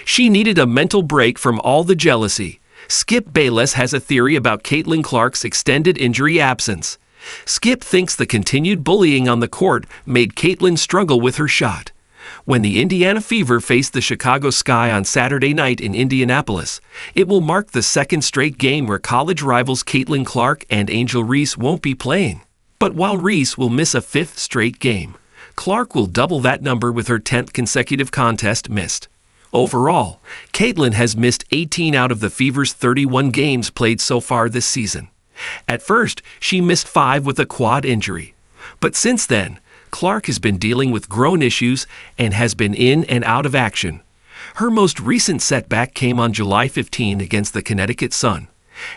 She needed a mental break from all the jealousy. Skip Bayless has a theory about Caitlin Clark's extended injury absence. Skip thinks the continued bullying on the court made Caitlin struggle with her shot. When the Indiana Fever face the Chicago Sky on Saturday night in Indianapolis, it will mark the second straight game where college rivals Caitlin Clark and Angel Reese won't be playing. But while Reese will miss a fifth straight game, Clark will double that number with her 10th consecutive contest missed. Overall, Caitlin has missed 18 out of the Fever's 31 games played so far this season. At first, she missed 5 with a quad injury. But since then, Clark has been dealing with groin issues and has been in and out of action. Her most recent setback came on July 15 against the Connecticut Sun,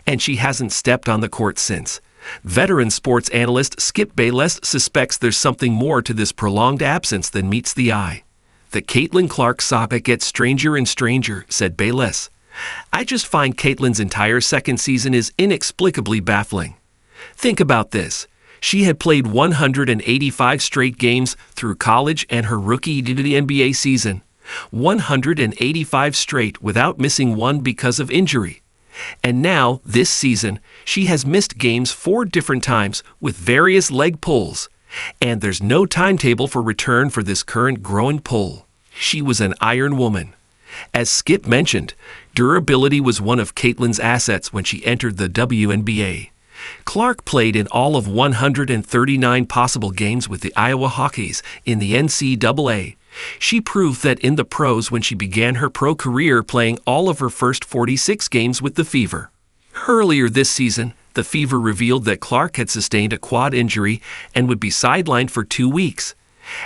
and she hasn't stepped on the court since. Veteran sports analyst Skip Bayless suspects there's something more to this prolonged absence than meets the eye. The Caitlin Clark saga gets stranger and stranger, said Bayless. I just find Caitlin's entire second season is inexplicably baffling. Think about this. She had played 185 straight games through college and her rookie NBA season. 185 straight without missing one because of injury. And now, this season, she has missed games 4 different times with various leg pulls. And there's no timetable for return for this current growing pull. She was an iron woman. As Skip mentioned, durability was one of Caitlin's assets when she entered the WNBA. Clark played in all of 139 possible games with the Iowa Hawkeyes in the NCAA. She proved that in the pros when she began her pro career playing all of her first 46 games with the Fever. Earlier this season, the Fever revealed that Clark had sustained a quad injury and would be sidelined for 2 weeks.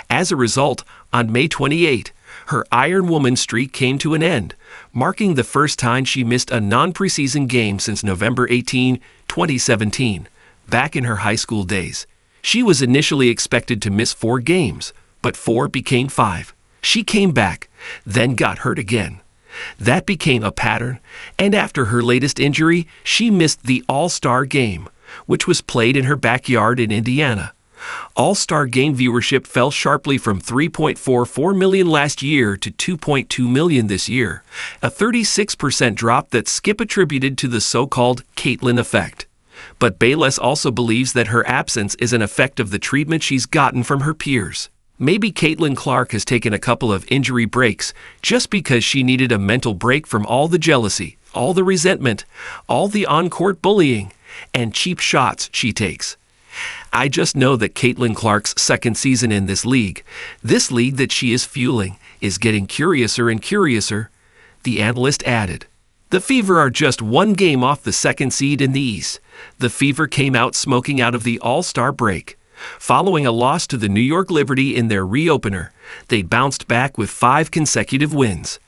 As a result, on May 28, her Iron Woman streak came to an end, marking the first time she missed a non-preseason game since November 18, 2017, back in her high school days. She was initially expected to miss 4 games, but 4 became 5. She came back, then got hurt again. That became a pattern, and after her latest injury, she missed the All-Star Game, which was played in her backyard in Indiana. All-Star Game viewership fell sharply from 3.44 million last year to 2.2 million this year, a 36% drop that Skip attributed to the so-called Caitlin effect. But Bayless also believes that her absence is an effect of the treatment she's gotten from her peers. Maybe Caitlin Clark has taken a couple of injury breaks just because she needed a mental break from all the jealousy, all the resentment, all the on-court bullying, and cheap shots she takes. I just know that Caitlin Clark's second season in this league that she is fueling, is getting curiouser and curiouser, the analyst added. The Fever are just 1 game off the second seed in the East. The Fever came out smoking out of the All-Star break. Following a loss to the New York Liberty in their reopener, they bounced back with 5 consecutive wins.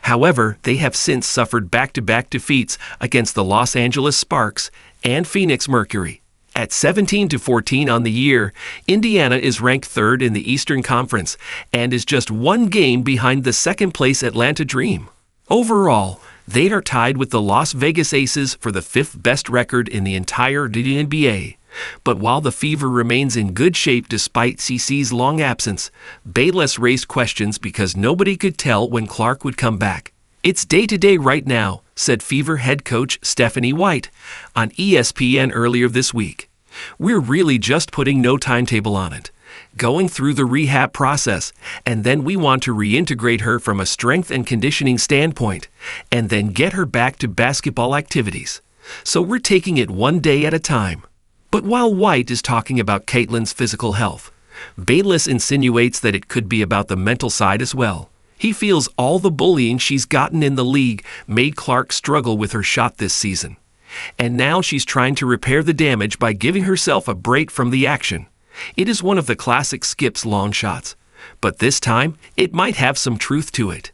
However, they have since suffered back-to-back defeats against the Los Angeles Sparks and Phoenix Mercury. At 17-14 on the year, Indiana is ranked 3rd in the Eastern Conference and is just 1 game behind the second-place Atlanta Dream. Overall, they are tied with the Las Vegas Aces for the 5th best record in the entire NBA. But while the Fever remains in good shape despite CC's long absence, Bayless raised questions because nobody could tell when Clark would come back. It's day-to-day right now, said Fever head coach Stephanie White on ESPN earlier this week. We're really just putting no timetable on it, going through the rehab process, and then we want to reintegrate her from a strength and conditioning standpoint, and then get her back to basketball activities. So we're taking it 1 day at a time. But while White is talking about Caitlin's physical health, Bayless insinuates that it could be about the mental side as well. He feels all the bullying she's gotten in the league made Clark struggle with her shot this season. And now she's trying to repair the damage by giving herself a break from the action. It is one of the classic Skip's long shots, but this time it might have some truth to it.